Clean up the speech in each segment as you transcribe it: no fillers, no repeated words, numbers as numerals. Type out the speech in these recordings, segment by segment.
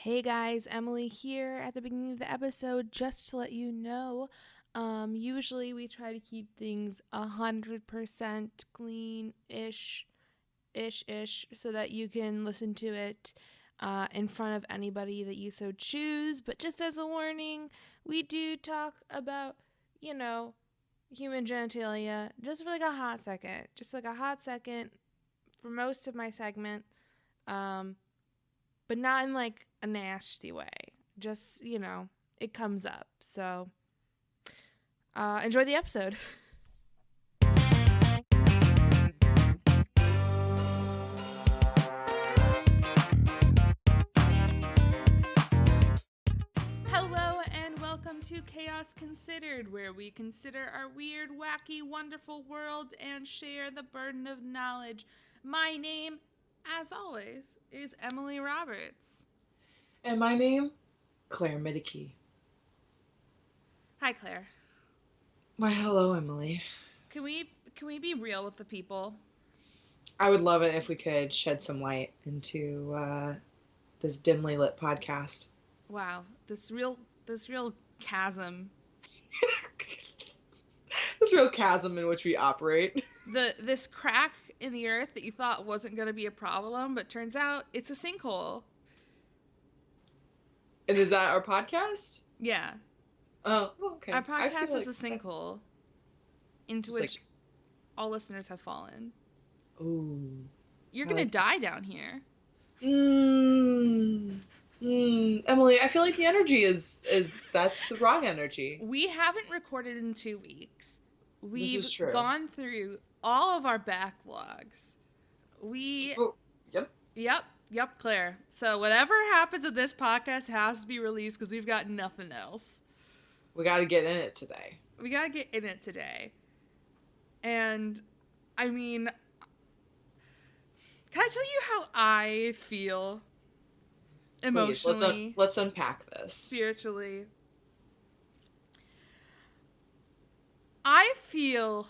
Hey guys, Emily here at the beginning of the episode just to let you know. Usually we try to keep things 100% clean-ish, so that you can listen to it in front of anybody that you so choose. But just as a warning, we do talk about, you know, human genitalia just for like a hot second. Just like a hot second for most of my segment. But not in like a nasty way. Just, it comes up. So enjoy the episode. Hello and welcome to Chaos Considered, where we consider our weird, wacky, wonderful world and share the burden of knowledge. My name, as always, is Emily Roberts. And my name, Claire Middicky. Hi, Claire. Why, hello, Emily. Can we be real with the people? I would love it if we could shed some light into this dimly lit podcast. Wow, this real chasm. This real chasm in which we operate. This crack in the earth that you thought wasn't going to be a problem, but turns out it's a sinkhole. And is that our podcast? Yeah. Oh, okay. Our podcast is a sinkhole into which all listeners have fallen. Ooh. You're going to die down here. Emily, I feel like the energy is that's the wrong energy. We haven't recorded in 2 weeks. This is true. Gone through all of our backlogs. Yep, Claire. So whatever happens in this podcast has to be released because we've got nothing else. We got to get in it today. And, I mean, can I tell you how I feel emotionally? Please, let's unpack this. Spiritually. I feel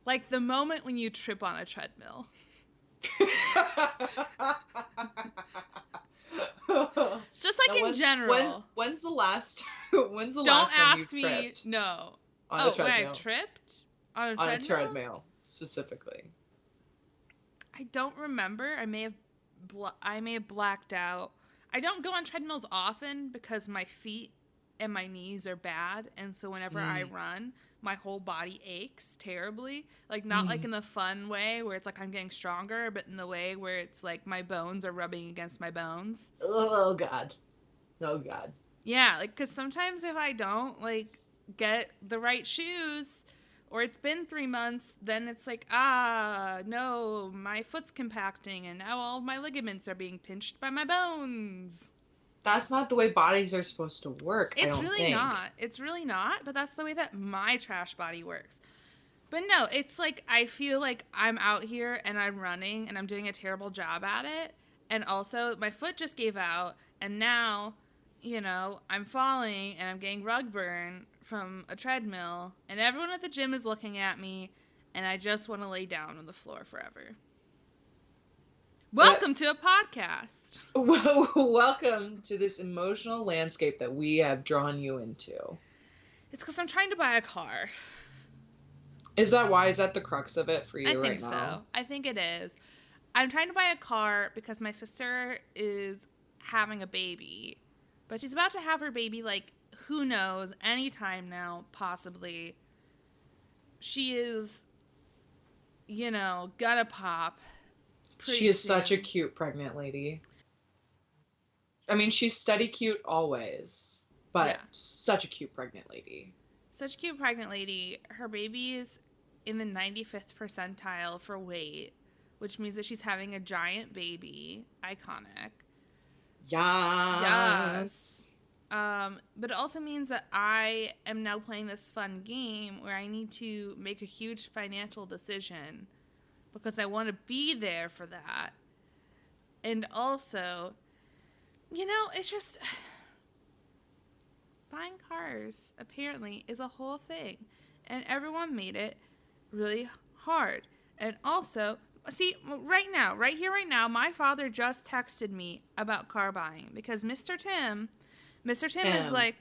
like the moment when you trip on a treadmill. Just like in general. When's the last Don't time ask you me. tripped? No. On a treadmill. Wait, I tripped on a treadmill? On a treadmill, specifically. I don't remember. I may have blacked out. I don't go on treadmills often because my feet and my knees are bad, and so whenever I run, my whole body aches terribly. Like, not like in the fun way where it's like I'm getting stronger, but in the way where it's like my bones are rubbing against my bones. Oh God. Yeah, like, because sometimes if I don't like get the right shoes, or it's been 3 months, then it's like, no, my foot's compacting and now all my ligaments are being pinched by my bones. That's not the way bodies are supposed to work. It's really not, but that's the way that my trash body works. But no, it's like I feel like I'm out here and I'm running and I'm doing a terrible job at it. And also my foot just gave out and now, I'm falling and I'm getting rug burn from a treadmill and everyone at the gym is looking at me and I just want to lay down on the floor forever. Welcome to a podcast. Welcome to this emotional landscape that we have drawn you into. It's because I'm trying to buy a car. Is that why? Is that the crux of it for you right now? I think so. I think it is. I'm trying to buy a car because my sister is having a baby. But she's about to have her baby, like, who knows, anytime now, possibly. She is, gonna pop. She is such a cute pregnant lady. I mean, she's steady cute always, but such a cute pregnant lady. Such a cute pregnant lady. Her baby is in the 95th percentile for weight, which means that she's having a giant baby. Iconic. Yes. But it also means that I am now playing this fun game where I need to make a huge financial decision because I want to be there for that. And also, it's just buying cars apparently is a whole thing. And everyone made it really hard. And also, See, right now, right here, right now, my father just texted me about car buying because Mr. Tim is Tim. like,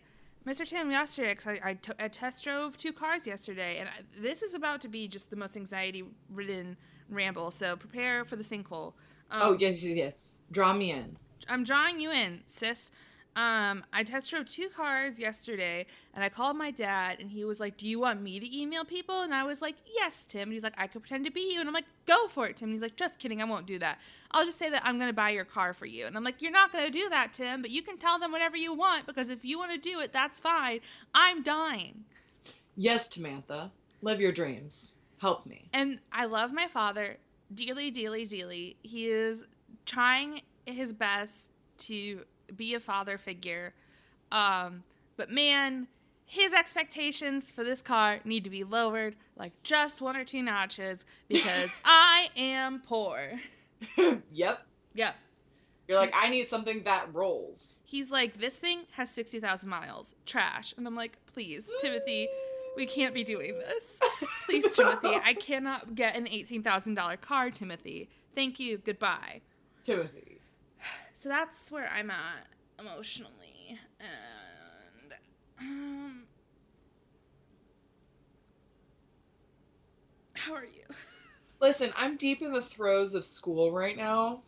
Mr. Tim yesterday, because I test drove 2 cars yesterday, and this is about to be just the most anxiety-ridden ramble, so prepare for the sinkhole. Oh, yes, yes, yes. Draw me in. I'm drawing you in, sis. I test drove 2 cars yesterday, and I called my dad, and he was like, "Do you want me to email people?" And I was like, "Yes, Tim." And he's like, "I could pretend to be you." And I'm like, "Go for it, Tim." And he's like, "Just kidding, I won't do that. I'll just say that I'm gonna buy your car for you." And I'm like, "You're not gonna do that, Tim, but you can tell them whatever you want, because if you want to do it, that's fine. I'm dying." Yes, Tamantha. Live your dreams. Help me. And I love my father dearly, dearly, dearly. He is trying his best to be a father figure. But man, his expectations for this car need to be lowered like just 1 or 2 notches because I am poor. Yep. Yep. You're like, I need something that rolls. He's like, this thing has 60,000 miles. Trash. And I'm like, please, Timothy, we can't be doing this. Please, Timothy, I cannot get an $18,000 car, Timothy. Thank you. Goodbye. Timothy. So that's where I'm at emotionally. And how are you? Listen, I'm deep in the throes of school right now.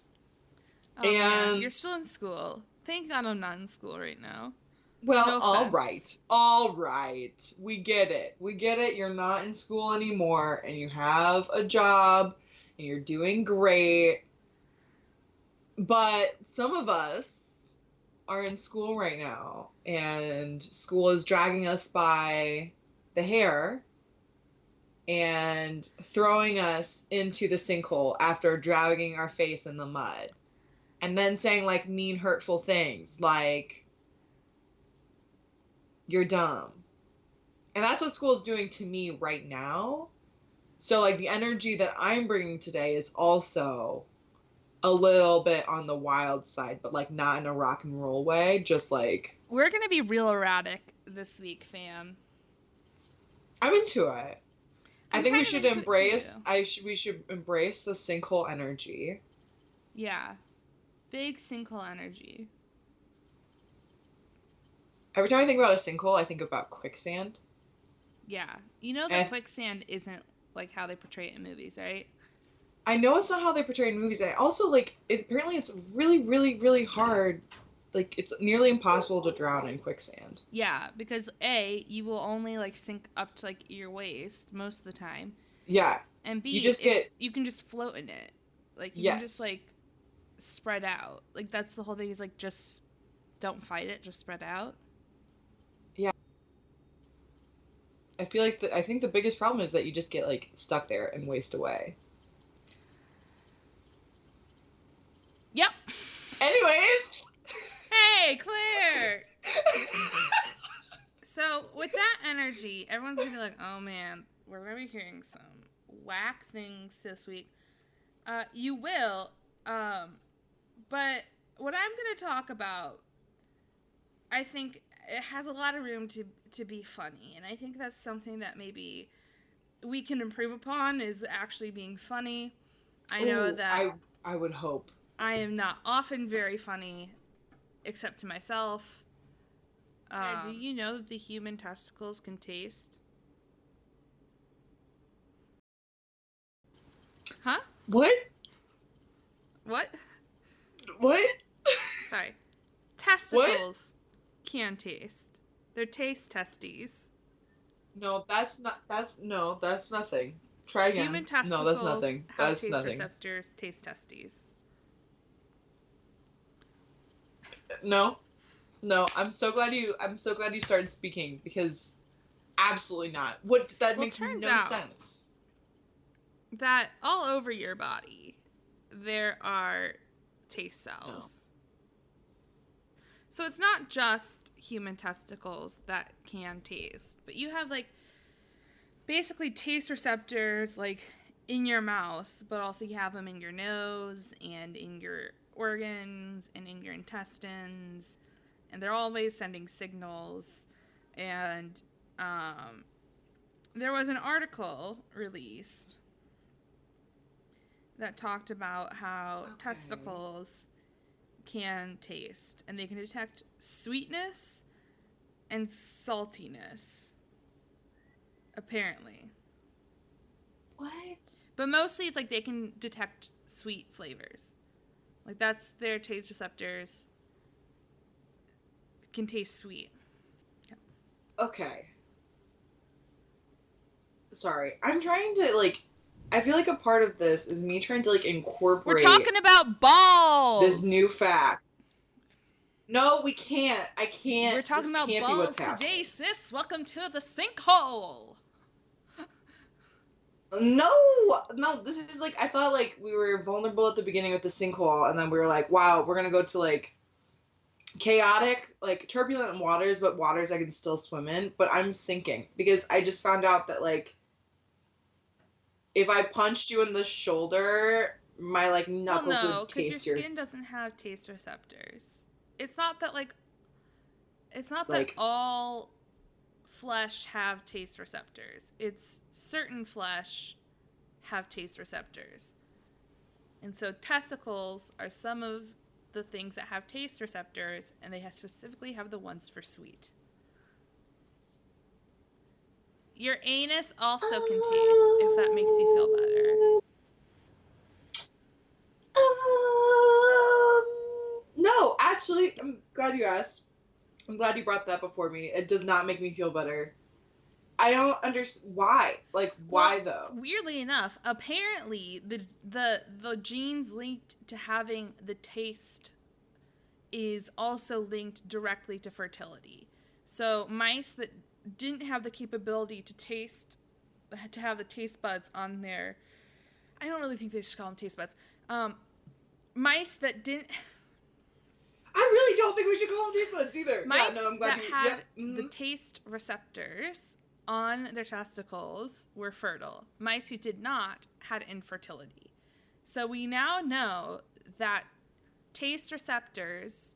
Oh, man, you're still in school. Thank God I'm not in school right now. Well, No all offense. right. All right. We get it. We get it. You're not in school anymore and you have a job and you're doing great. But some of us are in school right now and school is dragging us by the hair and throwing us into the sinkhole after dragging our face in the mud. And then saying like mean, hurtful things like, you're dumb. And that's what school is doing to me right now. So like the energy that I'm bringing today is also a little bit on the wild side, but like not in a rock and roll way, just like we're gonna be real erratic this week, fam. I'm into it. I think we should embrace we should embrace the sinkhole energy. Yeah. Big sinkhole energy. Every time I think about a sinkhole, I think about quicksand. Yeah. You know that quicksand isn't like how they portray it in movies, right? I know it's not how they portray it in movies. And I also like apparently it's really, really, really hard. Like it's nearly impossible to drown in quicksand. Yeah, because A, you will only like sink up to like your waist most of the time. Yeah. And B, you can just float in it. Like you can just like spread out. Like that's the whole thing is like just don't fight it, just spread out. Yeah. I feel like I think the biggest problem is that you just get like stuck there and waste away. Yep. Anyways. Hey, Claire. So with that energy, everyone's gonna be like, "Oh man, we're gonna be hearing some whack things this week." You will. But what I'm gonna talk about, I think it has a lot of room to be funny, and I think that's something that maybe we can improve upon is actually being funny. I know that I would hope. I am not often very funny, except to myself. Do you know that the human testicles can taste? Huh? What? What? What? Sorry. Testicles can taste. They're taste testes. No, that's nothing. Try again. Human testicles no, that's nothing. have That's taste nothing. receptors, taste testes. No. I'm so glad you started speaking because absolutely not. That makes no sense. That all over your body there are taste cells. No. So it's not just human testicles that can taste, but you have like basically taste receptors like in your mouth, but also you have them in your nose and in your organs and in your intestines, and they're always sending signals. And there was an article released that talked about how Okay. testicles can taste, and they can detect sweetness and saltiness, apparently. What? But mostly it's like they can detect sweet flavors. Like that's their taste receptors can taste sweet. Yeah. Okay. Sorry. I'm trying to like I feel like a part of this is me trying to like We're incorporate talking about this balls. new fact. No, we can't. I We're can't. talking This about can't be what's balls today, happening. sis. Welcome to the sinkhole. No, no, this is like I thought like we were vulnerable at the beginning with the sinkhole, and then we were like, wow, we're gonna go to like chaotic, like turbulent waters, but waters I can still swim in. But I'm sinking because I just found out that like if I punched you in the shoulder, my like Well, knuckles no, would because your taste your skin doesn't have taste receptors. It's not that like it's not that like. all flesh have taste receptors. It's certain flesh have taste receptors. And so testicles are some of the things that have taste receptors, and they specifically have the ones for sweet. Your anus also can taste, if that makes you feel better. No, actually, I'm glad you asked. I'm glad you brought that before me. It does not make me feel better. I don't understand why. Like, Well, why though? weirdly enough, apparently the genes linked to having the taste is also linked directly to fertility. So mice that didn't have the capability to have the taste buds on their, I don't really think they should call them taste buds. Mice that didn't, I really don't think we should call them taste buds either. Yeah, mice no, I'm glad that you. had Yep. the Mm-hmm. taste receptors on their testicles were fertile. Mice who did not had infertility. So we now know that taste receptors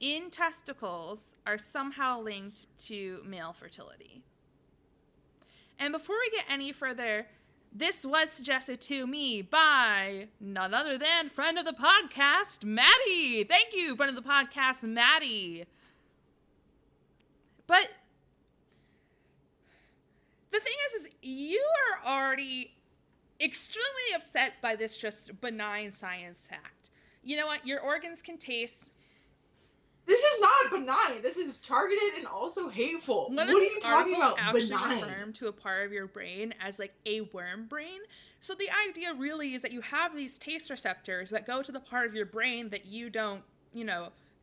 in testicles are somehow linked to male fertility. And before we get any further, this was suggested to me by none other than friend of the podcast, Maddie. Thank you, friend of the podcast, Maddie. But the thing is you are already extremely upset by this just benign science fact. You know what? Your organs can taste. This is not benign. This is targeted and also hateful. None of What are these you talking articles about? actually Benign. refer to a part of your brain as like a worm brain. So the idea really is that you have these taste receptors that go to the part of your brain that you don't,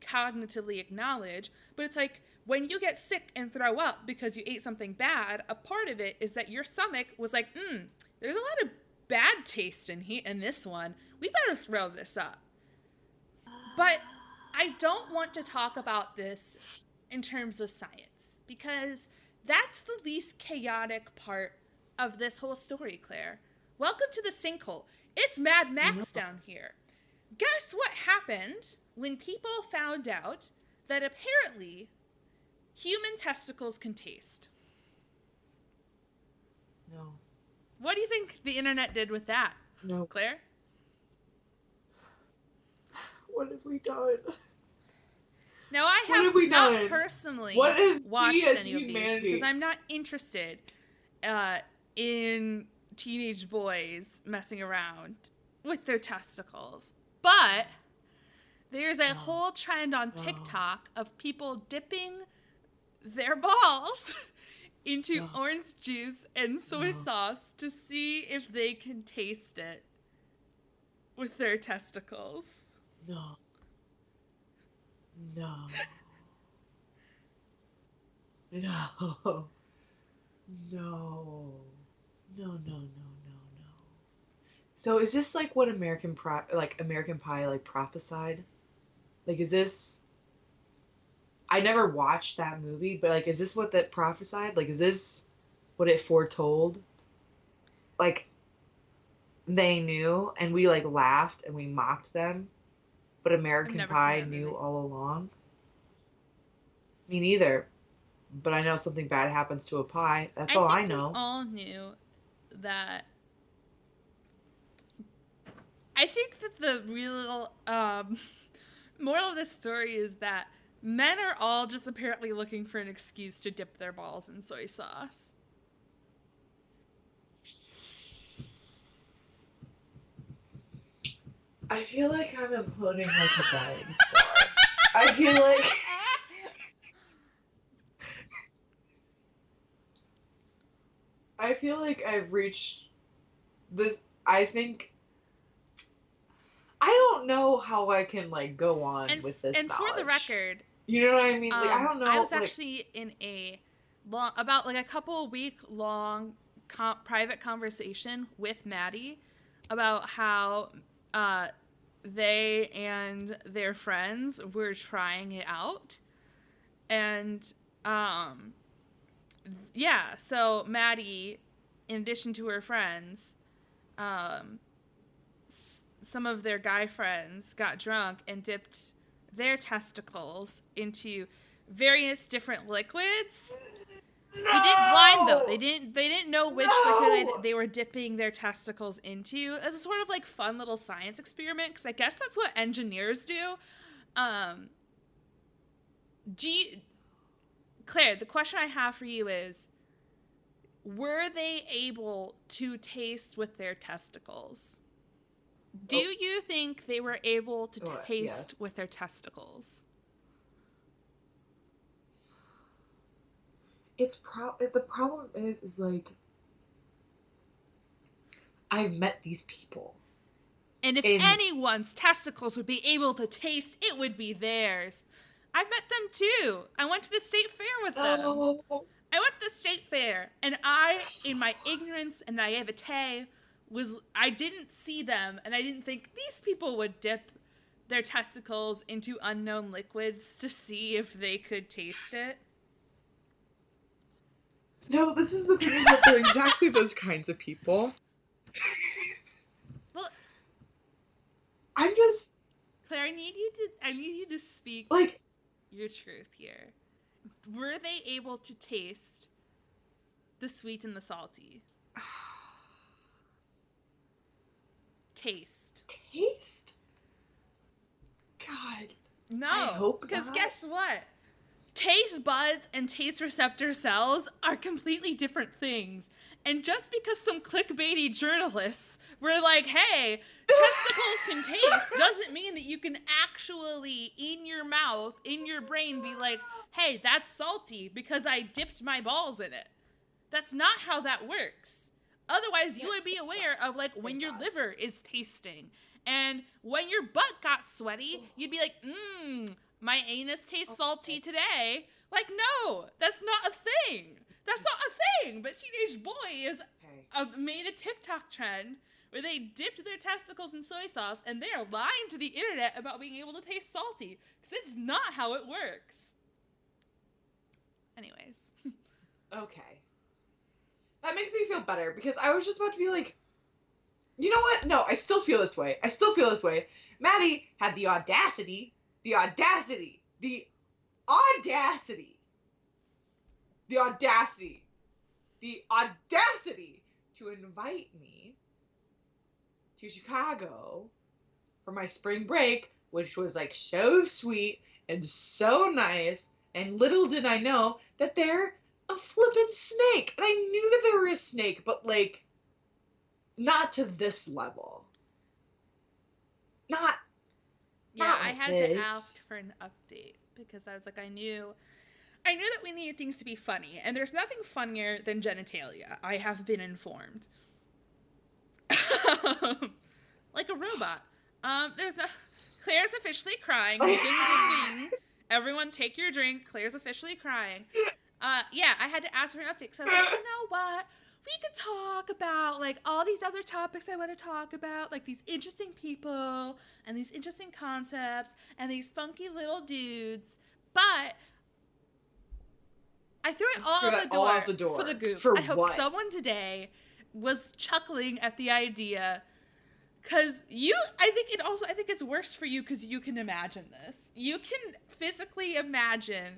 cognitively acknowledge. But it's like when you get sick and throw up because you ate something bad, a part of it is that your stomach was like, there's a lot of bad taste in this one. We better throw this up. But I don't want to talk about this in terms of science because that's the least chaotic part of this whole story, Claire. Welcome to the sinkhole. It's Mad Max down here. Guess what happened when people found out that apparently human testicles can taste? No. What do you think the internet did with that, No. Claire? What have we done? Now, I What have have we not done? personally What is watched we as any of these humanity? because I'm not interested in teenage boys messing around with their testicles. But there's a whole trend on TikTok of people dipping their balls into orange juice and soy sauce to see if they can taste it with their testicles. No. No. No. No. No. No, no, no, no. So is this like what American Pie like prophesied? Like is this I never watched that movie, but like is this what that prophesied? Like is this what it foretold? Like they knew and we like laughed and we mocked them, but American never Pie seen that knew movie. all along. Me neither. But I know something bad happens to a pie. That's all I think know. we all knew that I think that the real moral of this story is that men are all just apparently looking for an excuse to dip their balls in soy sauce. I feel like I'm imploding like a dying star. I feel like I've reached this. I think I don't know how I can like go on with this and knowledge. For the record, you know what I mean? Like I don't know. I was like, actually in about like a couple week long private conversation with Maddie about how they and their friends were trying it out, and yeah, so Maddie, in addition to her friends, some of their guy friends got drunk and dipped their testicles into various different liquids. no! They didn't blind though. They didn't know which liquid No! they were dipping their testicles into as a sort of like fun little science experiment, because I guess that's what engineers do. Claire, the question I have for you is, were they able to taste with their testicles? Do you think they were able to taste with their testicles? The problem is like I've met these people. And if anyone's testicles would be able to taste, it would be theirs. I've met them too. I went to the state fair with them. Oh. I went to the state fair, and I, in my ignorance and naivete, I didn't see them, and I didn't think these people would dip their testicles into unknown liquids to see if they could taste it. No, this is the thing, is that they're exactly those kinds of people. Well, I'm just Claire, I need you to speak like your truth here. Were they able to taste the sweet and the salty? Taste. God. No. I hope because not. Guess what? Taste buds and taste receptor cells are completely different things. And just because some clickbaity journalists were like, hey, testicles can taste, doesn't mean that you can actually, in your mouth, in your brain, be like, hey, that's salty because I dipped my balls in it. That's not how that works. Otherwise, you would be aware of, like, when your liver is tasting. And when your butt got sweaty, you'd be like, my anus tastes salty today. Like, no, that's not a thing. That's not a thing. But Teenage Boys made a TikTok trend where they dipped their testicles in soy sauce, and they are lying to the internet about being able to taste salty, because it's not how it works. Anyways. Okay. That makes me feel better, because I was just about to be like, you know what? No, I still feel this way. Maddie had the audacity to invite me to Chicago for my spring break, which was like so sweet and so nice, and little did I know that they're a flippin' snake. And I knew that they were a snake, but like, not to this level. Not I had to ask for an update, because I was like, I knew that we needed things to be funny, and there's nothing funnier than genitalia. I have been informed. Like a robot. Claire's officially crying. Ding, ding, ding. Everyone take your drink. Claire's officially crying. I had to ask for an update, so I was like, you know what? We could talk about, like, all these other topics I want to talk about, like these interesting people and these interesting concepts and these funky little dudes, but I threw it all out the door for the goof. I hope someone today was chuckling at the idea, because I think it's worse for you because you can imagine this. You can physically imagine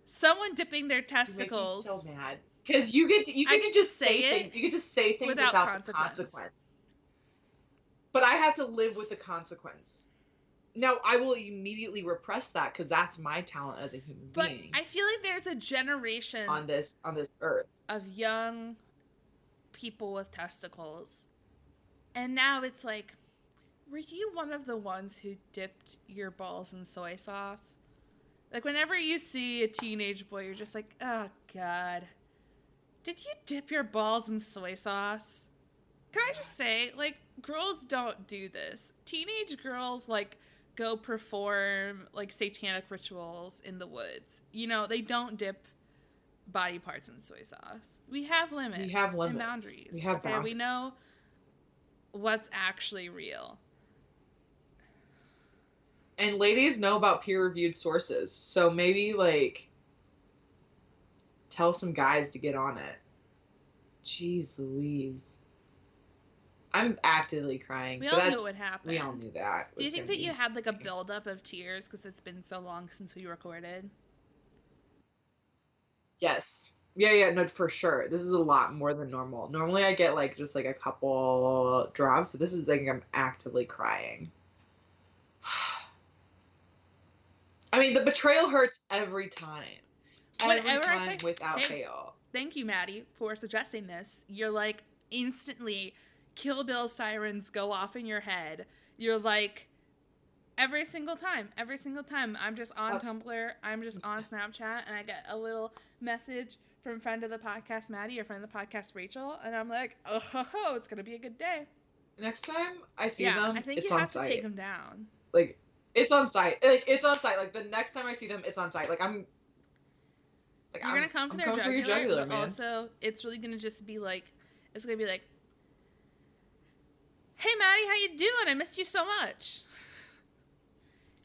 someone dipping their testicles. You make me so mad. Because you get to just say things. You get to say things without the consequence. but I have to live with the consequence. Now, I will immediately repress that because that's my talent as a human But being I feel like there's a generation on this earth. of young people with testicles. And now it's like, were you one of the ones who dipped your balls in soy sauce? Like, whenever you see a teenage boy, you're just like, oh, God. Did you dip your balls in soy sauce? Can I just say, like, girls don't do this. Teenage girls, like, go perform, like, satanic rituals in the woods. You know, they don't dip body parts in soy sauce. We have limits. We have limits. And boundaries. We have boundaries. We know what's actually real. And ladies know about peer-reviewed sources, so maybe, like, tell some guys to get on it. Jeez Louise. I'm actively crying. We all knew what happened. We all knew that. Do you think that you had, like, a buildup of tears because it's been so long since we recorded? Yes. Yeah, no, for sure. This is a lot more than normal. Normally I get, like, just, like, a couple drops, so this is, like, I'm actively crying. I mean, the betrayal hurts every time. Every time without fail. Thank you, Maddie, for suggesting this. You're like, instantly, Kill Bill sirens go off in your head. You're like, every single time, I'm just on Tumblr, I'm just on Snapchat, and I get a little message from friend of the podcast, Maddie, or friend of the podcast, Rachel, and I'm like, oh, it's going to be a good day. Next time I see them, I think it's you have on site. to take them down. Like, it's on site. Like, it's on site. Like, the next time I see them, it's on site. Like, I'm... Like, you're going to come for their jugular, but also, it's really going to just be like, it's going to be like, hey, Maddie, how you doing? I missed you so much.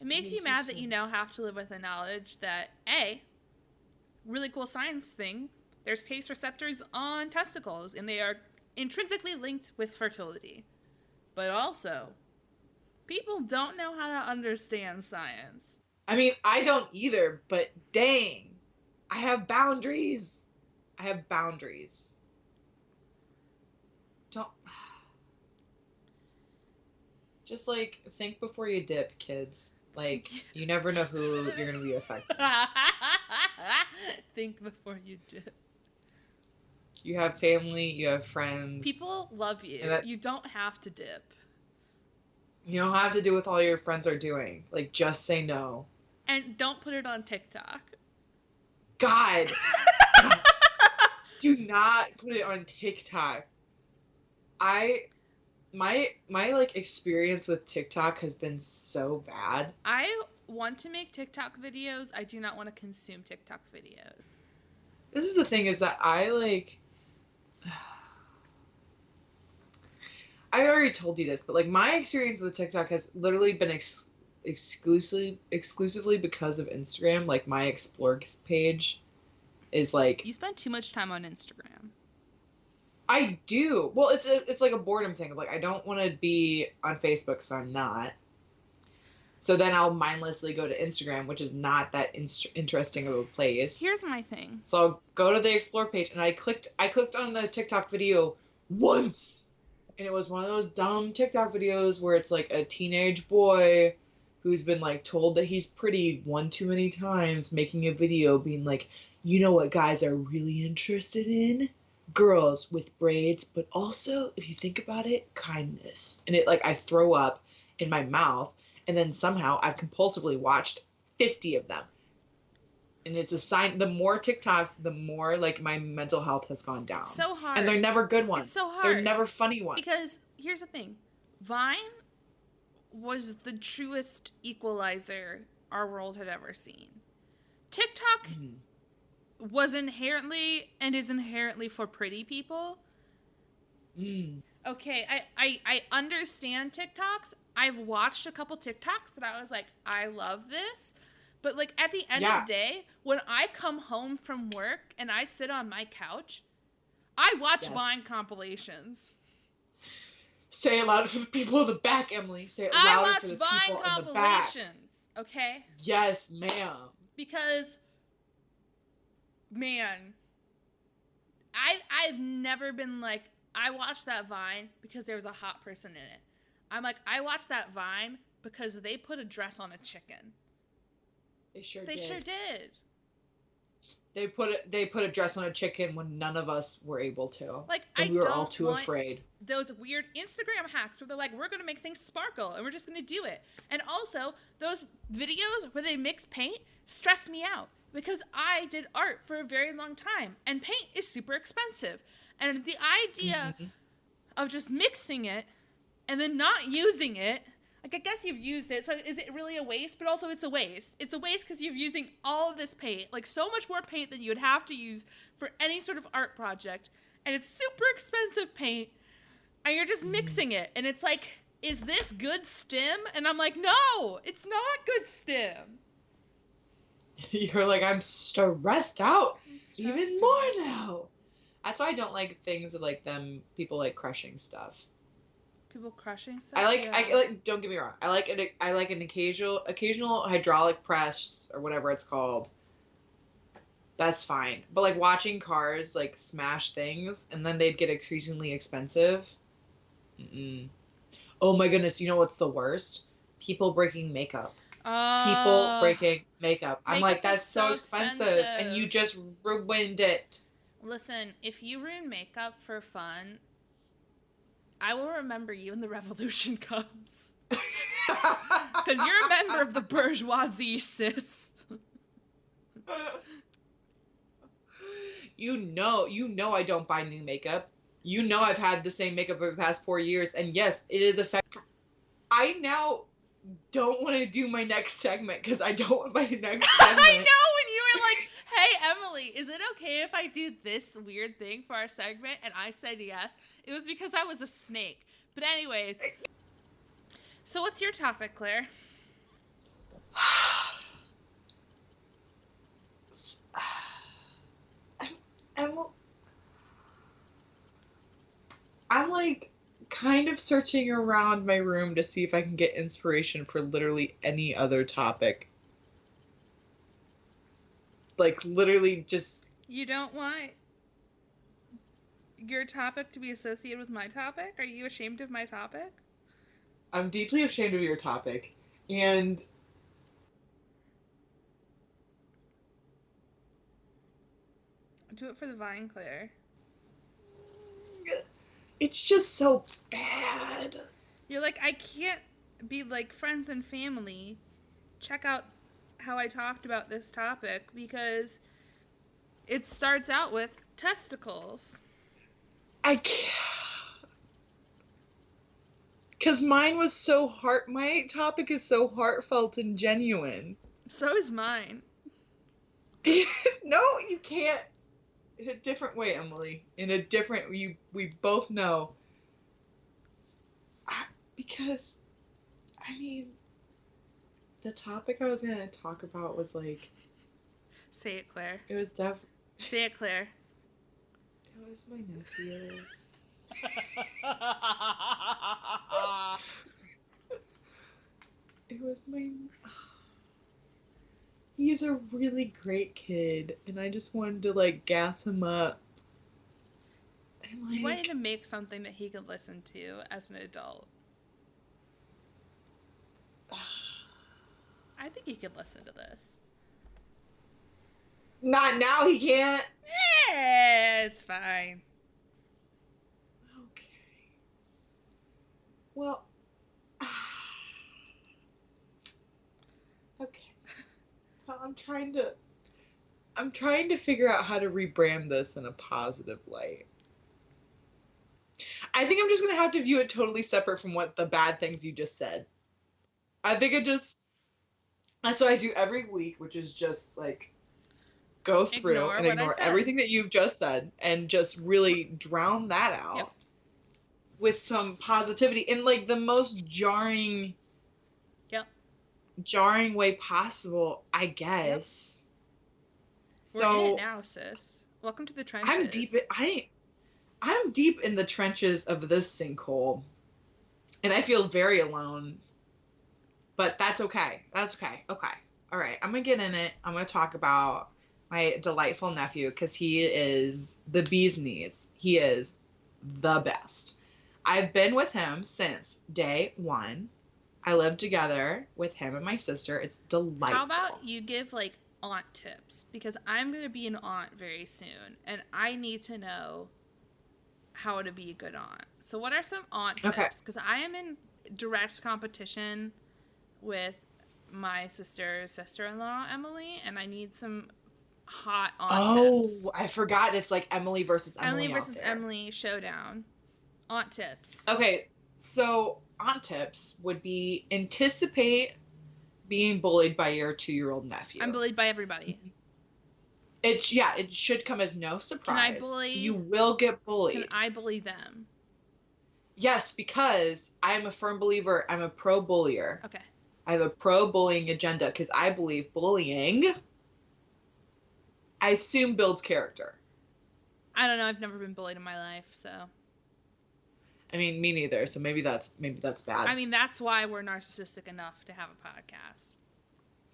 It makes you mad that you now have to live with the knowledge that, A, really cool science thing, there's taste receptors on testicles, and they are intrinsically linked with fertility. But also, people don't know how to understand science. I mean, I don't either, but dang. I have boundaries. Don't... Just, like, think before you dip, kids. Like, you never know who you're going to be affected. Think before you dip. You have family, you have friends. People love you. You don't have to dip. You don't have to do what all your friends are doing. Like, just say no. And don't put it on TikTok. God. Do not put it on TikTok. My like experience with TikTok has been so bad. I want to make TikTok videos. I do not want to consume TikTok videos. This is the thing, is that I already told you this, but like my experience with TikTok has literally been exclusively because of Instagram. Like my Explore page is like... You spend too much time on Instagram. I do. Well, it's like a boredom thing. Like, I don't want to be on Facebook, so I'm not. So then I'll mindlessly go to Instagram, which is not that interesting of a place. Here's my thing. So I'll go to the Explore page, and I clicked on the TikTok video once, and it was one of those dumb TikTok videos where it's like a teenage boy who's been like told that he's pretty one too many times, making a video being like, you know what guys are really interested in? Girls with braids, but also, if you think about it, kindness. And it, like, I throw up in my mouth, and then somehow I've compulsively watched 50 of them. And it's a sign, the more TikToks, the more, like, my mental health has gone down. It's so hard. And they're never good ones. It's so hard. They're never funny ones. Because, here's the thing. Vine was the truest equalizer our world had ever seen. TikTok... was inherently and is inherently for pretty people. Okay, I understand TikToks. I've watched a couple TikToks that I was like, I love this. But like at the end of the day, when I come home from work and I sit on my couch, I watch Vine compilations. Say it louder for the people in the back, Emily. Say it louder for the people in the back. I watch Vine compilations, okay? Yes, ma'am. Because... man, I've never been like, I watched that Vine because there was a hot person in it. I'm like, I watched that Vine because they put a dress on a chicken. They sure They did. sure did. They put a dress on a chicken when none of us were able to. Like, When I we were all don't too want afraid. those weird Instagram hacks where they're like, we're going to make things sparkle and we're just going to do it. And also, those videos where they mix paint stress me out because I did art for a very long time and paint is super expensive. And the idea of just mixing it and then not using it, like, I guess you've used it, so is it really a waste? But also, it's a waste. It's a waste because you're using all of this paint, like so much more paint than you would have to use for any sort of art project. And it's super expensive paint, and you're just mixing it. And it's like, is this good stim? And I'm like, no, it's not good stim. You're like, I'm stressed out even more now. That's why I don't like things like them, people like crushing stuff. People crushing stuff? I like, don't get me wrong. I like an occasional hydraulic press or whatever it's called. That's fine. But like watching cars like smash things and then they'd get increasingly expensive. Mm-mm. Oh my goodness, you know what's the worst? People breaking makeup. People breaking makeup. I'm like, that's so expensive. And you just ruined it. Listen, if you ruin makeup for fun, I will remember you when the revolution comes. Because you're a member of the bourgeoisie, sis. You know I don't buy new makeup. You know I've had the same makeup for the past 4 years. And yes, it is effective. I now don't want to do my next segment because I don't want my next segment. I know, when you were like, hey, Emily, is it okay if I do this weird thing for our segment? And I said yes. It was because I was a snake. But anyways, so what's your topic, Claire? I'm like kind of searching around my room to see if I can get inspiration for literally any other topic. Like literally just... You don't want your topic to be associated with my topic? Are you ashamed of my topic? I'm deeply ashamed of your topic. And do it for the Vine, Claire. it's just so bad. You're like, I can't be like friends and family. Check out how I talked about this topic because it starts out with testicles. I can't. Because mine was so my topic is so heartfelt and genuine. So is mine. No, you can't. In a different way, Emily. In a different... We both know. Because, I mean, the topic I was going to talk about was like... Say it, Claire. It was Say it, Claire. It was my nephew. It was my... He's a really great kid, and I just wanted to, like, gas him up. And, like... You wanted to make something that he could listen to as an adult. I think he could listen to this. Not now, he can't. Yeah, it's fine. Okay. Well... Okay. Well, I'm trying to figure out how to rebrand this in a positive light. I think I'm just going to have to view it totally separate from what the bad things you just said. I think that's what I do every week, which is just like go through and ignore everything that you've just said and just really drown that out with some positivity in like the most jarring way possible, I guess. Yep. We're in it now, sis. Welcome to the trenches. I'm deep in the trenches of this sinkhole, and I feel very alone. But that's okay. That's okay. Okay. All right. I'm gonna get in it. I'm gonna talk about my delightful nephew because he is the bee's knees. He is the best. I've been with him since day one. I live together with him and my sister. It's delightful. How about you give like aunt tips? Because I'm going to be an aunt very soon and I need to know how to be a good aunt. So what are some aunt tips? Because I am in direct competition with my sister-in-law, Emily, and I need some hot aunt tips. Oh, I forgot. It's like Emily versus Emily. Emily versus Emily showdown. Aunt tips. Okay, so aunt tips would be anticipate being bullied by your 2-year-old nephew. I'm bullied by everybody. It should come as no surprise. Can I bully? You will get bullied. Can I bully them? Yes, because I'm a firm believer. I'm a pro-bullier. Okay. I have a pro-bullying agenda because I believe bullying, I assume, builds character. I don't know. I've never been bullied in my life, so. I mean, me neither. So maybe that's bad. I mean, that's why we're narcissistic enough to have a podcast.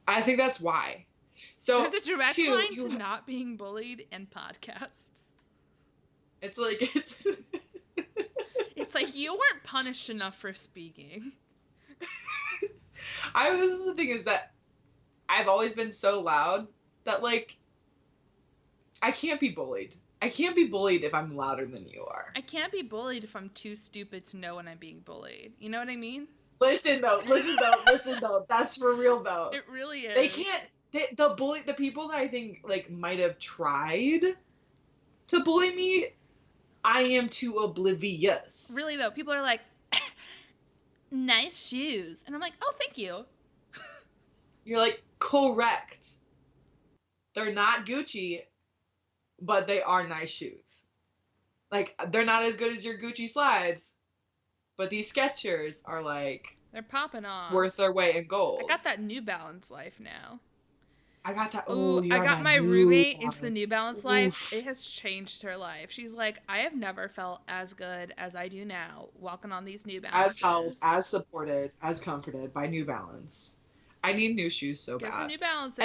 I think that's why. So there's a direct line to not being bullied in podcasts. It's like it's like you weren't punished enough for speaking. This is the thing is that I've always been so loud that like I can't be bullied. I can't be bullied if I'm louder than you are. I can't be bullied if I'm too stupid to know when I'm being bullied. You know what I mean? Listen though. That's for real though. It really is. They can't. The people that I think like might have tried to bully me, I am too oblivious. Really though, people are like, nice shoes, and I'm like, oh, thank you. You're like, correct. They're not Gucci, but they are nice shoes. Like, they're not as good as your Gucci slides, but these Skechers are like, they're popping off, worth their weight in gold. I got that New Balance life now. I got that. Ooh, I got my roommate into the New Balance life. It has changed her life. She's like, I have never felt as good as I do now walking on these New Balances. As held, as supported, as comforted by New Balance. I need new shoes so bad. Get some New Balances.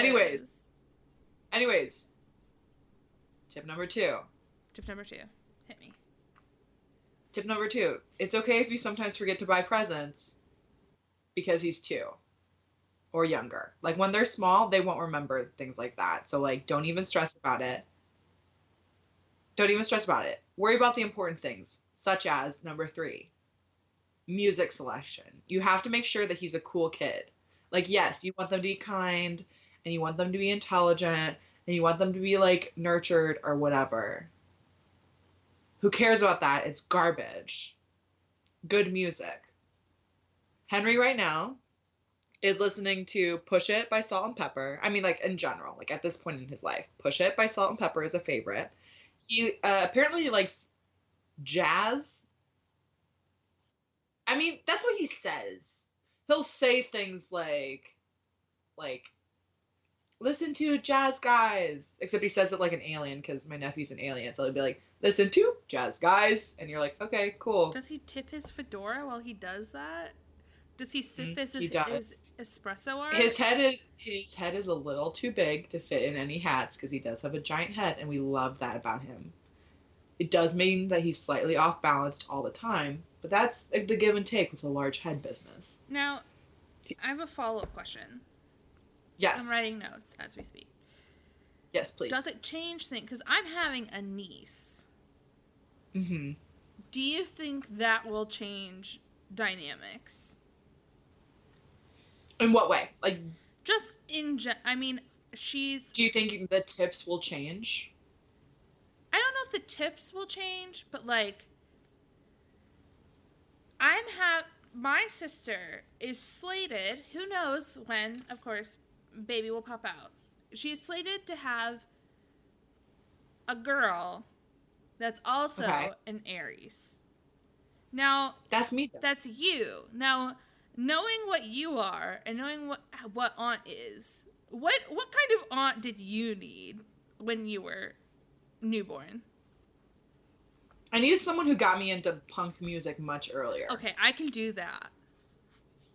Anyways. Tip number 2. Hit me. Tip number 2. It's okay if you sometimes forget to buy presents because he's 2. Or younger. Like, when they're small, they won't remember things like that. So, like, don't even stress about it. Worry about the important things, such as, number 3, music selection. You have to make sure that he's a cool kid. Like, yes, you want them to be kind, and you want them to be intelligent, and you want them to be, like, nurtured or whatever. Who cares about that? It's garbage. Good music. Henry right now is listening to Push It by Salt and Pepper. I mean, like, in general, like, at this point in his life. Push It by Salt and Pepper is a favorite. He apparently likes jazz. I mean, that's what he says. He'll say things like, listen to jazz guys. Except he says it like an alien, because my nephew's an alien. So he'll be like, listen to jazz guys. And you're like, okay, cool. Does he tip his fedora while he does that? Does he sip his espresso art? His head is a little too big to fit in any hats because he does have a giant head, and we love that about him. It does mean that he's slightly off balanced all the time, but that's the give and take with a large head business. Now, I have a follow-up question. Yes. I'm writing notes as we speak. Yes, please. Does it change things? Because I'm having a niece. Mm-hmm. Do you think that will change dynamics? In what way? Like, just I mean, she's... Do you think the tips will change? I don't know if the tips will change, but, like, my sister is slated, who knows when, of course, baby will pop out. She's slated to have a girl that's also an Aries. Now... That's me, though. That's you. Now... Knowing what you are and knowing what aunt is, what kind of aunt did you need when you were newborn? I needed someone who got me into punk music much earlier. Okay, I can do that.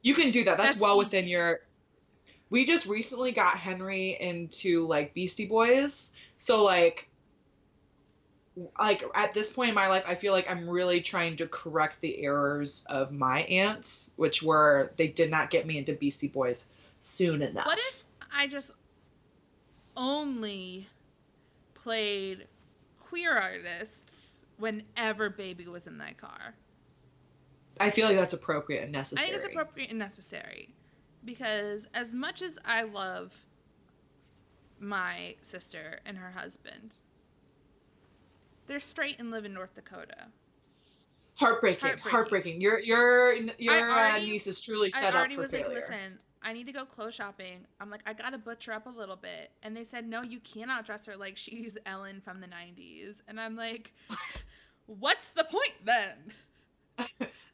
You can do that. That's well easy. Within your... We just recently got Henry into, like, Beastie Boys. So, like, like at this point in my life, I feel like I'm really trying to correct the errors of my aunts, which were they did not get me into Beastie Boys soon What enough. if I just only played queer artists whenever Baby was in that car? I feel like that's appropriate and I think it's necessary. appropriate and necessary because as much as I love my sister and her husband, they're straight and live in North Dakota. Heartbreaking, Heartbreaking. heartbreaking. Your I niece is truly set up already for was like, failure. listen, I need to go clothes shopping. I'm like, I gotta butcher up a little bit. And they said, no, you cannot dress her like she's Ellen from the 90s. And I'm like, what's the point then?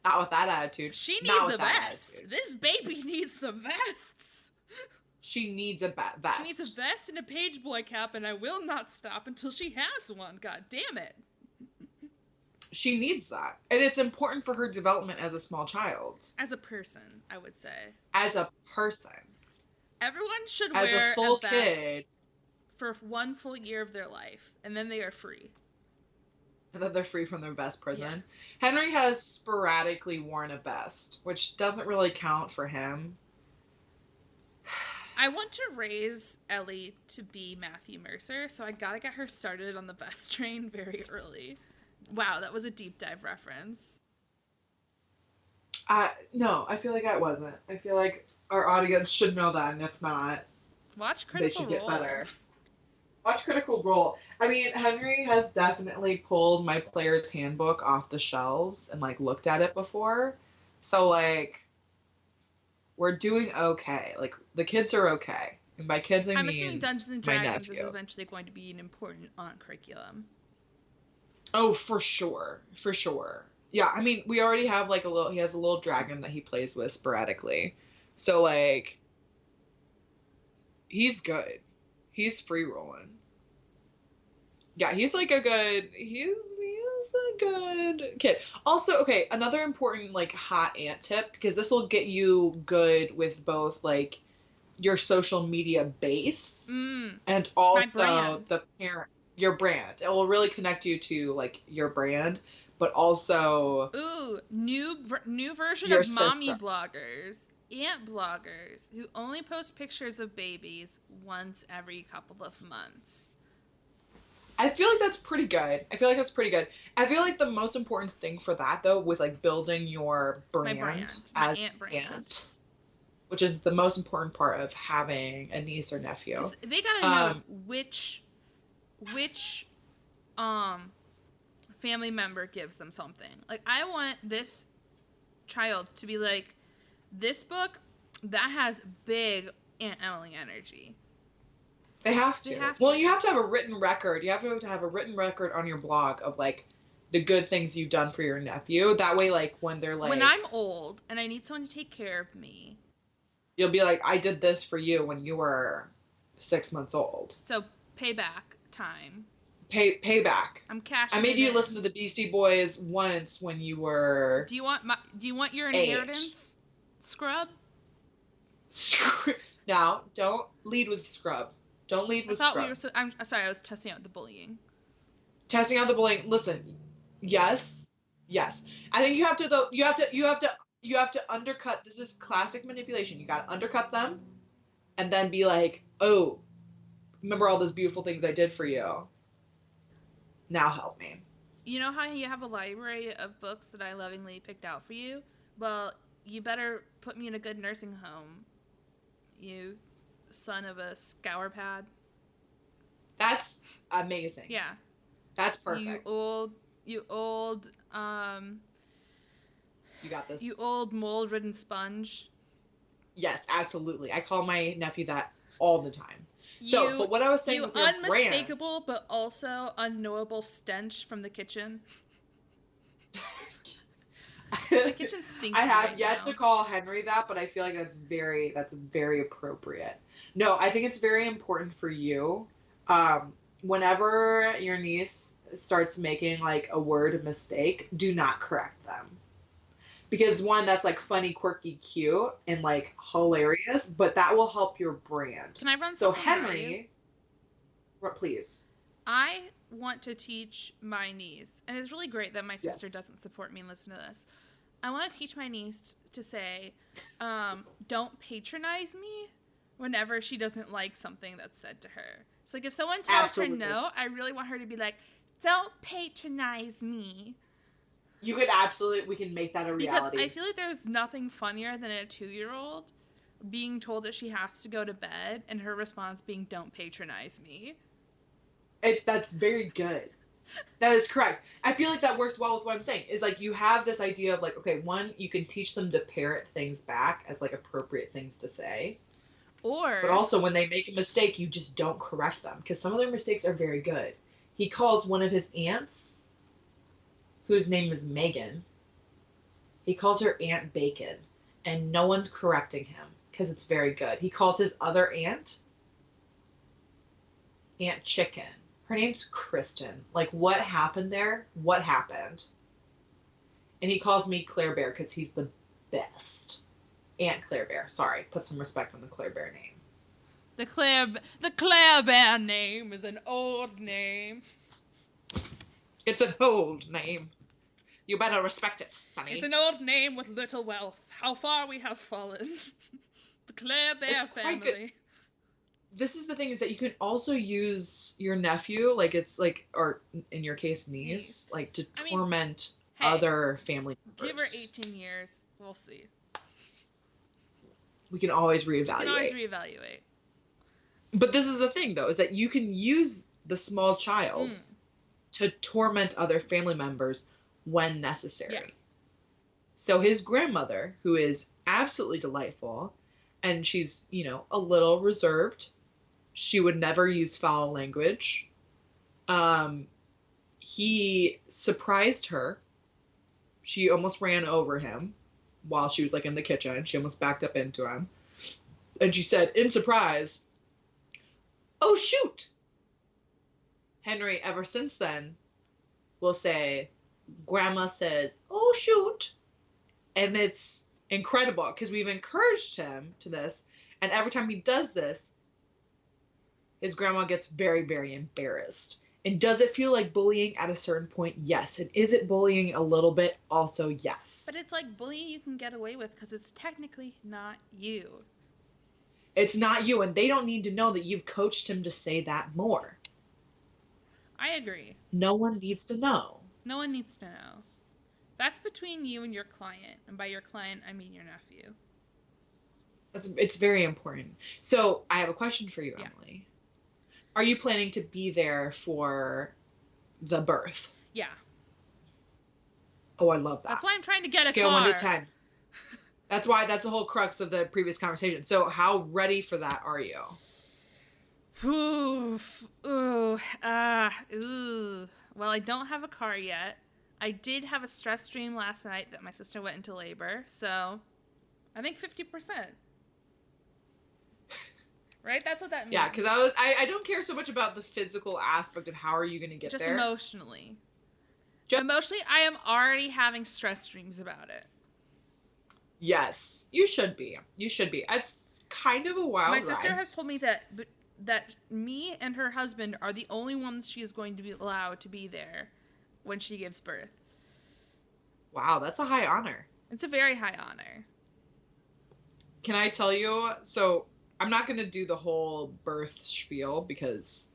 Not with that attitude. She Not needs with a that vest. attitude. This baby needs some vests. She needs a vest. She needs a vest and a page boy cap, and I will not stop until she has one. God damn it. She needs that. And it's important for her development as a small child. As a person, I would say. As a person. Everyone should As wear a full vest kid. for 1 full year of their life, and then they are free. And then they're free from their vest prison. Yeah. Henry has sporadically worn a vest, which doesn't really count for him. I want to raise Ellie to be Matthew Mercer, so I gotta get her started on the vest train very early. Wow, that was a deep dive reference. No, I feel like I wasn't. I feel like our audience should know that, and if not, Watch they Critical should get Role. better. Watch Critical Role. I mean, Henry has definitely pulled my player's handbook off the shelves and like looked at it before. So like we're doing okay. Like the kids are okay. And by kids I I'm mean assuming Dungeons and my Dragons is nephew. eventually going to be an important on curriculum. Oh, for sure. For sure. Yeah, I mean, we already have like he has a little dragon that he plays with sporadically. So like he's good. He's free rolling. Yeah, he's a good kid. Also, okay, another important like hot ant tip because this will get you good with both like your social media base and also the parent your brand. It will really connect you to like your brand, but also new version your of mommy sister. bloggers, aunt bloggers who only post pictures of babies once every couple of months. I feel like that's pretty good. I feel like the most important thing for that though, with like building your brand my as aunt brand, which is the most important part of having a niece or nephew. They gotta know which family member gives them something. Like I want this child to be like, this book that has big Aunt Emily energy. They have to. Well, you have to have a written record. You have to have a written record on your blog of like the good things you've done for your nephew. That way, like when they're like, when I'm old and I need someone to take care of me, you'll be like, I did this for you when you were 6 months old. So payback time. Payback. I'm cashing. I made you listen to the Beastie Boys once when you were. Do you want your inheritance? Scrub. Now, don't lead with scrub. Don't lead with scrub. I'm sorry. I was testing out the bullying. Testing out the bullying. Listen, yes. I think you have to though. You have to undercut. This is classic manipulation. You got to undercut them, and then be like, "Oh, remember all those beautiful things I did for you. Now help me." You know how you have a library of books that I lovingly picked out for you? Well, you better put me in a good nursing home. You son of a scour pad. That's amazing. Yeah. That's perfect. You old you got this. You old mold-ridden sponge. Yes, absolutely. I call my nephew that all the time. So, but what I was saying with your unmistakable but also unknowable stench from the kitchen. The kitchen stinks. I have yet to call Henry that, but I feel like that's very appropriate. No, I think it's very important for you. Whenever your niece starts making like a word mistake, do not correct them. Because one, that's like funny, quirky, cute, and like hilarious, but that will help your brand. Can I run so something Henry, please. I want to teach my niece, and it's really great that my sister Yes. doesn't support me and listen to this. I want to teach my niece to say, don't patronize me whenever she doesn't like something that's said to her. So, like, if someone tells her Absolutely. no, I really want her to be like, don't patronize me. We can make that a Because reality. I feel like there's nothing funnier than a 2-year-old being told that she has to go to bed and her response being, don't patronize me. That's very good. That is correct. I feel like that works well with what I'm saying. Is like you have this idea of like, okay, one, you can teach them to parrot things back as like appropriate things to say. But Or, also when they make a mistake, you just don't correct them because some of their mistakes are very good. He calls one of his aunts, whose name is Megan, he calls her Aunt Bacon, and no one's correcting him because it's very good. He calls his other aunt Aunt Chicken. Her name's Kristen. Like, what happened there? What happened? And he calls me Claire Bear because he's the best. Aunt Claire Bear. Sorry, put some respect on the Claire Bear name. the Claire Bear name is an old name. It's an old name. You better respect it, Sonny. It's an old name with little wealth. How far we have fallen. The Claire Bear family. Good. This is the thing, is that you can also use your nephew, like it's like, or in your case, niece, like to torment other family members. Give her 18 years. We'll see. We can always reevaluate. But this is the thing, though, is that you can use the small child to torment other family members when necessary. Yeah. So his grandmother, who is absolutely delightful, and she's, you know, a little reserved. She would never use foul language. He surprised her. She almost ran over him while she was like in the kitchen. She almost backed up into him. And she said, in surprise, "Oh, shoot." Henry, ever since then, will say, "Grandma says, oh, shoot." And it's incredible because we've encouraged him to this. And every time he does this, his grandma gets very, very embarrassed. And does it feel like bullying at a certain point? Yes. And is it bullying a little bit? Also, yes. But it's like bullying you can get away with because it's technically not you. It's not you, and they don't need to know that you've coached him to say that more. I agree. No one needs to know. No one needs to know. That's between you and your client. And by your client, I mean your nephew. It's very important. So I have a question for you, Emily. Are you planning to be there for the birth? Yeah. Oh, I love that. That's why I'm trying to get a Scale car. 1 to 10. That's the whole crux of the previous conversation. So how ready for that are you? Well, I don't have a car yet. I did have a stress dream last night that my sister went into labor, so I think 50%. Right? That's what that means. Yeah, because I don't care so much about the physical aspect of how are you going to get Just there. Emotionally. Emotionally, I am already having stress dreams about it. Yes, you should be. It's kind of a wild ride. My sister has told me that me and her husband are the only ones she is going to be allowed to be there when she gives birth. Wow, that's a high honor. It's a very high honor. Can I tell you? So I'm not going to do the whole birth spiel because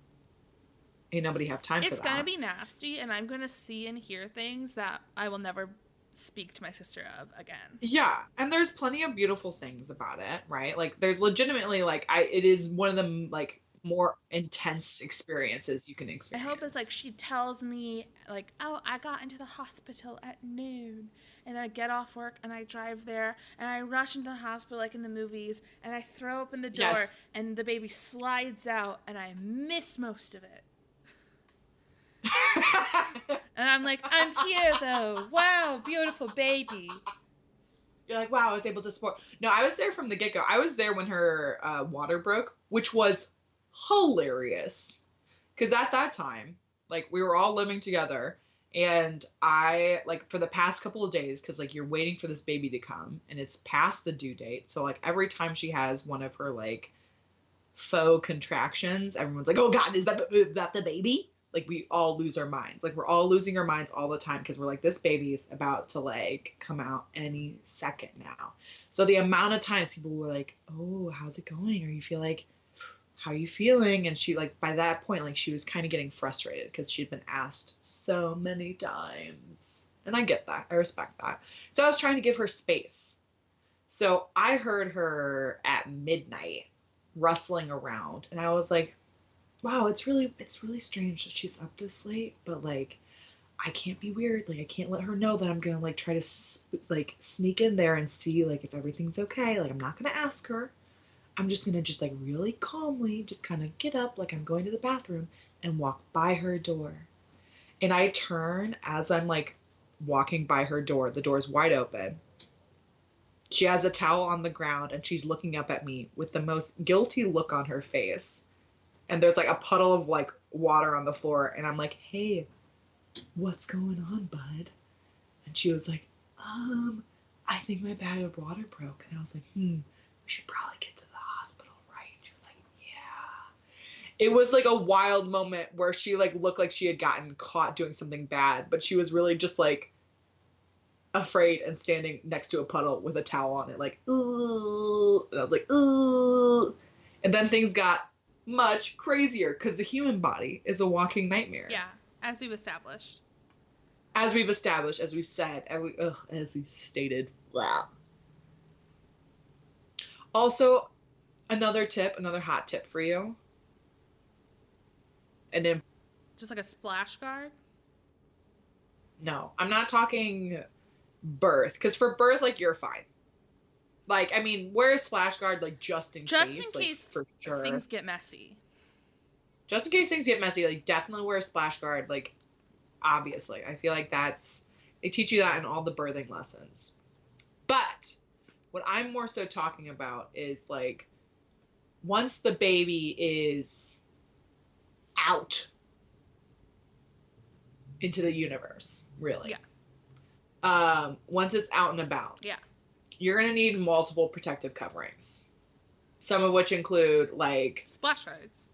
ain't nobody have time for that. It's going to be nasty, and I'm going to see and hear things that I will never speak to my sister of again. Yeah, and there's plenty of beautiful things about it, right? Like there's legitimately it is one of the like more intense experiences you can experience. I hope it's like she tells me like, "Oh, I got into the hospital at noon." And then I get off work and I drive there and I rush into the hospital like in the movies and I throw open the door and the baby slides out and I miss most of it. And I'm like, I'm here though. Wow, beautiful baby. You're like, wow, I was able to support. No, I was there from the get-go. I was there when her water broke, which was hilarious. Because at that time, like, we were all living together. And I, like, for the past couple of days, because, like, you're waiting for this baby to come. And it's past the due date. So, like, every time she has one of her, like, faux contractions, everyone's like, oh, God, is that the baby? like we all lose our minds. Like we're all losing our minds all the time because we're like, this baby's about to like come out any second now. So the amount of times people were like, oh, how's it going? Or you feel like, how are you feeling? And she like, by that point, like she was kind of getting frustrated because she'd been asked so many times. And I get that. I respect that. So I was trying to give her space. So I heard her at midnight rustling around, and I was like, wow, it's really strange that she's up this late, but like I can't be weird. Like I can't let her know that I'm gonna like try to like sneak in there and see like if everything's okay. Like I'm not gonna ask her. I'm just gonna just like really calmly just kind of get up like I'm going to the bathroom and walk by her door. And I turn as I'm like walking by her door. The door's wide open. She has a towel on the ground and she's looking up at me with the most guilty look on her face. And there's like a puddle of like water on the floor. And I'm like, hey, what's going on, bud? And she was like, I think my bag of water broke. And I was like, we should probably get to the hospital, right? And she was like, yeah. It was like a wild moment where she like looked like she had gotten caught doing something bad, but she was really just like afraid and standing next to a puddle with a towel on it, like, ooh. And I was like, ooh. And then things got much crazier because the human body is a walking nightmare. Yeah, as we've established. As we've established, as we've said, as we've stated. Blah. Also, another hot tip for you. And then, just like a splash guard? No, I'm not talking birth, because for birth, like, you're fine. Like, I mean, wear a splash guard, like, just in case. Like, for sure. Things get messy. Just in case things get messy, like, definitely wear a splash guard, like, obviously. I feel like they teach you that in all the birthing lessons. But what I'm more so talking about is, like, once the baby is out into the universe, really. Yeah. Once it's out and about. Yeah. You're going to need multiple protective coverings. Some of which include, like... splash guards.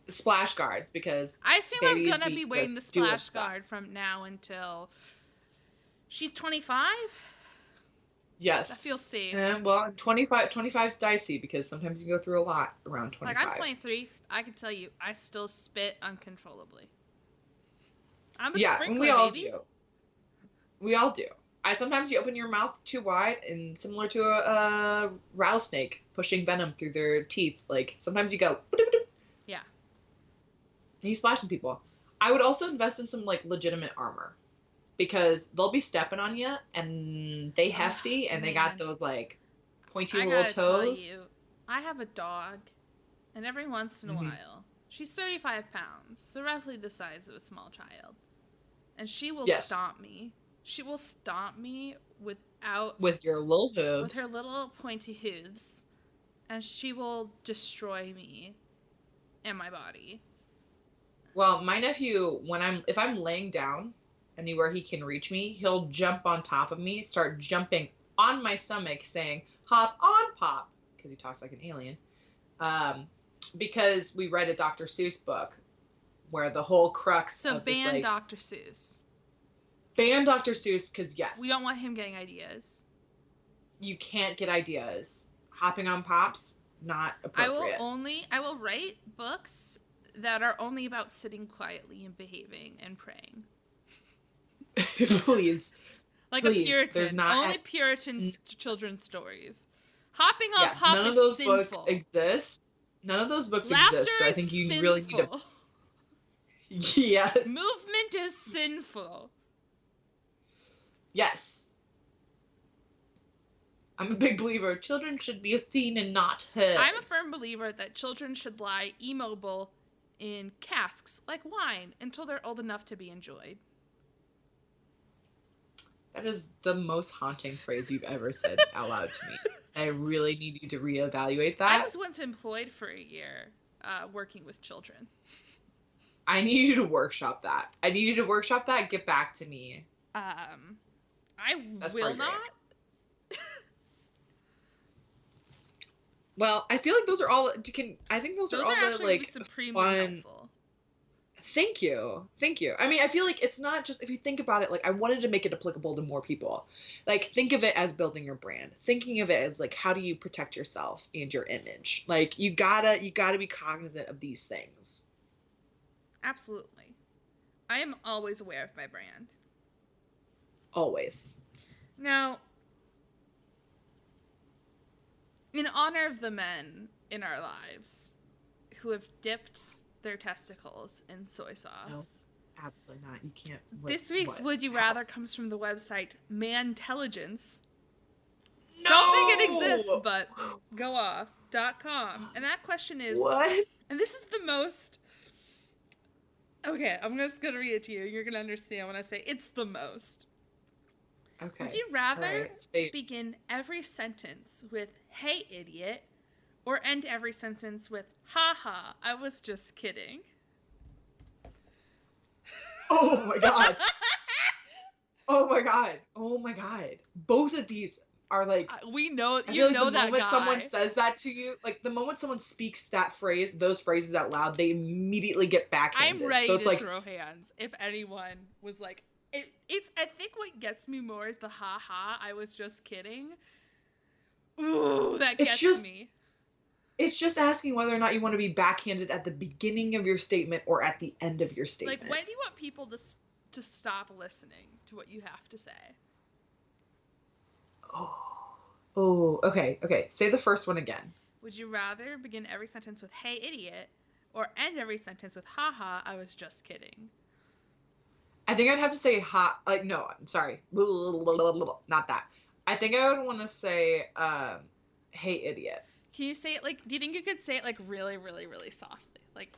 Splash guards, because... I assume I'm going to be wearing the splash guard from now until... she's 25? Yes. That feels safe. Well, 25's dicey, because sometimes you go through a lot around 25. Like, I'm 23. I can tell you, I still spit uncontrollably. I'm a sprinkler, we all baby. do. We all do. Sometimes you open your mouth too wide, and similar to a rattlesnake pushing venom through their teeth. Like, sometimes you go... yeah. And you splash some people. I would also invest in some, like, legitimate armor. Because they'll be stepping on you, and they hefty, and they got those, like, pointy little toes. Tell you, I have a dog, and every once in a while, she's 35 pounds, so roughly the size of a small child. And she will stomp me. She will stomp me with your little hooves. With her little pointy hooves. And she will destroy me and my body. Well, my nephew, if I'm laying down anywhere he can reach me, he'll jump on top of me, start jumping on my stomach, saying, hop on, pop, because he talks like an alien. Because we read a Dr. Seuss book where the whole crux of this, ban Dr. Seuss. Ban Dr. Seuss, because yes. We don't want him getting ideas. You can't get ideas. Hopping on pops, not appropriate. I will write books that are only about sitting quietly and behaving and praying. Please. Like a Puritan. There's not only Puritan children's stories. Hopping on pop none of is those sinful. books exist. None of those books Laughter exist, so I think you sinful. really need to... Yes. Movement is sinful. Yes. I'm a big believer. Children should be seen and not heard. I'm a firm believer that children should lie immobile in casks like wine until they're old enough to be enjoyed. That is the most haunting phrase you've ever said out loud to me. I really need you to reevaluate that. I was once employed for a year working with children. I need you to workshop that. Get back to me. I will not. Well, I feel like those are all. I think those are all the like supremely fun helpful Thank you. Thank you. I mean, I feel like it's not just, if you think about it, like I wanted to make it applicable to more people. Like think of it as building your brand. Thinking of it as like how do you protect yourself and your image? Like you gotta be cognizant of these things. Absolutely. I am always aware of my brand. Always. Now, in honor of the men in our lives who have dipped their testicles in soy sauce. No, absolutely not. You can't. This week's Would You Rather comes from the website Mantelligence. No! Don't think it exists, but go off.com. And that question is... What? And this is the most... Okay, I'm just going to read it to you. You're going to understand when I say it's the most. Okay. Would you rather begin every sentence with, hey, idiot, or end every sentence with, haha, I was just kidding? Oh my god. Oh my god. Oh my god. Both of these are like... we know, I you feel like know the that moment guy. someone says that to you, like the moment someone speaks that phrase, those phrases out loud, they immediately get backhanded. I'm ready so it's to like, throw hands if anyone was like, it's. I think what gets me more is the haha, I was just kidding. Ooh, that gets me. It's just asking whether or not you want to be backhanded at the beginning of your statement or at the end of your statement. Like, when do you want people to stop listening to what you have to say? Oh, okay. Say the first one again. Would you rather begin every sentence with, hey, idiot, or end every sentence with, haha, I was just kidding? I think I'd have to say like, no, I'm sorry. Not that. I think I would want to say, hey, idiot. Can you say it like, do you think you could say it like really, really, really softly? Like,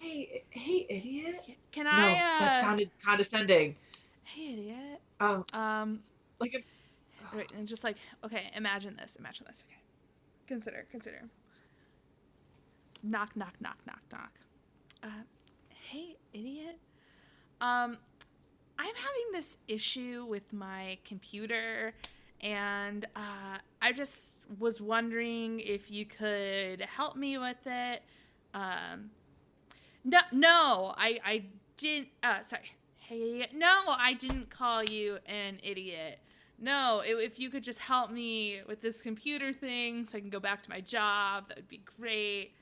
hey, idiot? Can no, I, that sounded condescending. Hey, idiot. Oh. Like, right, and just like, okay, imagine this, okay. Consider. Knock, knock, knock, knock, knock. Hey, idiot. I'm having this issue with my computer, and I just was wondering if you could help me with it. No, I didn't. Sorry. Hey, idiot. No, I didn't call you an idiot. No, if you could just help me with this computer thing so I can go back to my job, that would be great.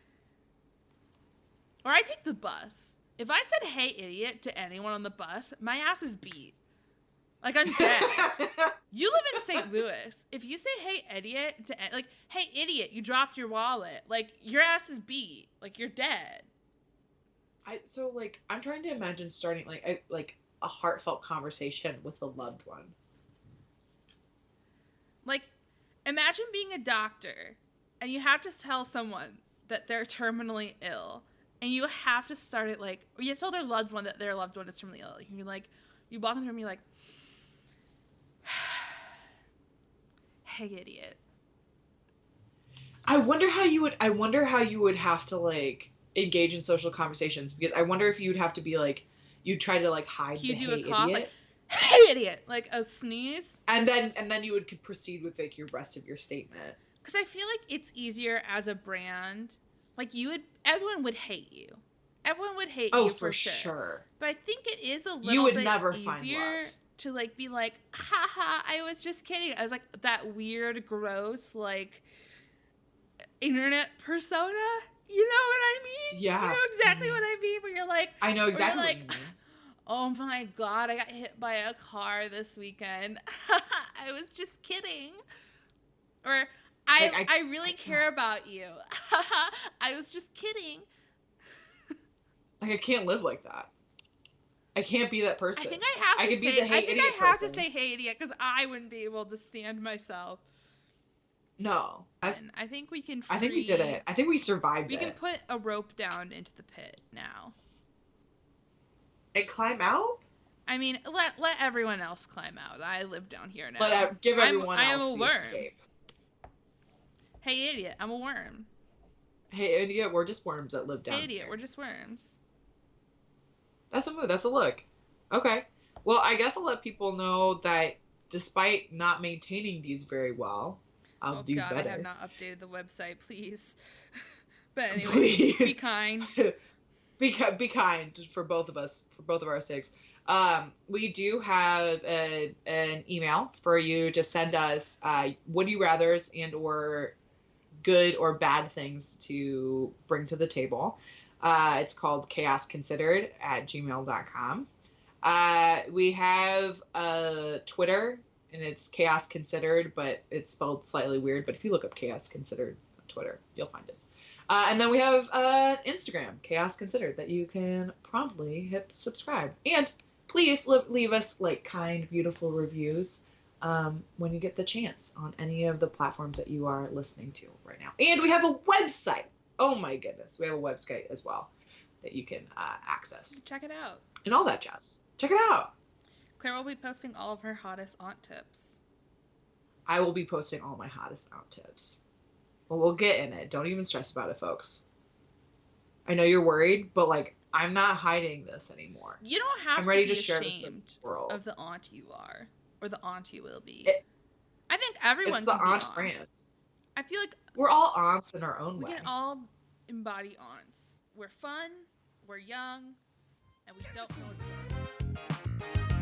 Or I take the bus. If I said, hey, idiot, to anyone on the bus, my ass is beat. Like, I'm dead. You live in St. Louis. If you say, hey, idiot, like, hey, idiot, you dropped your wallet. Like, your ass is beat. Like, you're dead. So, like, I'm trying to imagine starting, like a heartfelt conversation with a loved one. Like, imagine being a doctor, and you have to tell someone that they're terminally ill. And you have to start it like, or you tell their loved one that their loved one is terminally ill. You're like, you walk in the room, you're like, hey, idiot. I wonder how you would have to like engage in social conversations, because I wonder if you would have to be like, you try to like hide the hey, idiot. Like, hey, idiot, like a sneeze. And then you would proceed with like your rest of your statement. Because I feel like it's easier as a brand. Like, everyone would hate you. Everyone would hate you for sure. But I think it is a little bit easier to, like, be like, haha, I was just kidding. I was like, that weird, gross, like, internet persona. You know what I mean? Yeah. You know exactly what I mean? Where you're like, I know exactly what you mean. Oh my God, I got hit by a car this weekend. I was just kidding. Or, I really care about you. I was just kidding. Like, I can't live like that. I can't be that person. I think I have to say hey idiot because I wouldn't be able to stand myself. No. I think we can I think we did it. I think we survived it. We can put a rope down into the pit now. And climb out? I mean, let everyone else climb out. I live down here now. Give everyone else the escape. Hey, idiot, I'm a worm. Hey, idiot, we're just worms that live down here. Hey, idiot, we're just worms. That's a move. That's a look. Okay. Well, I guess I'll let people know that despite not maintaining these very well, I'll do better. I have not updated the website, please. But anyways, be kind. be kind for both of us, for both of our sakes. We do have an email for you to send us would you rather's and or good or bad things to bring to the table. It's called chaosconsidered@gmail.com. We have a Twitter, and it's Chaos Considered, but it's spelled slightly weird. But if you look up Chaos Considered on Twitter, you'll find us. And then we have Instagram, Chaos Considered, that you can promptly hit subscribe. And please leave us like kind, beautiful reviews when you get the chance on any of the platforms that you are listening to right now. And we have a website. Oh my goodness, we have a website as well that you can access. Check it out. And all that jazz. Check it out. Claire will be posting all of her hottest aunt tips. I will be posting all my hottest aunt tips. Well, we'll get in it. Don't even stress about it, folks. I know you're worried, but like I'm not hiding this anymore. You don't have I'm ready to be to share this with ashamed the world. of the aunt you are or the aunt you will be. I think It's everyone the can be aunt brand. I feel like we're all aunts in our own way. We can all embody aunts. We're fun, we're young, and we don't know what we're doing.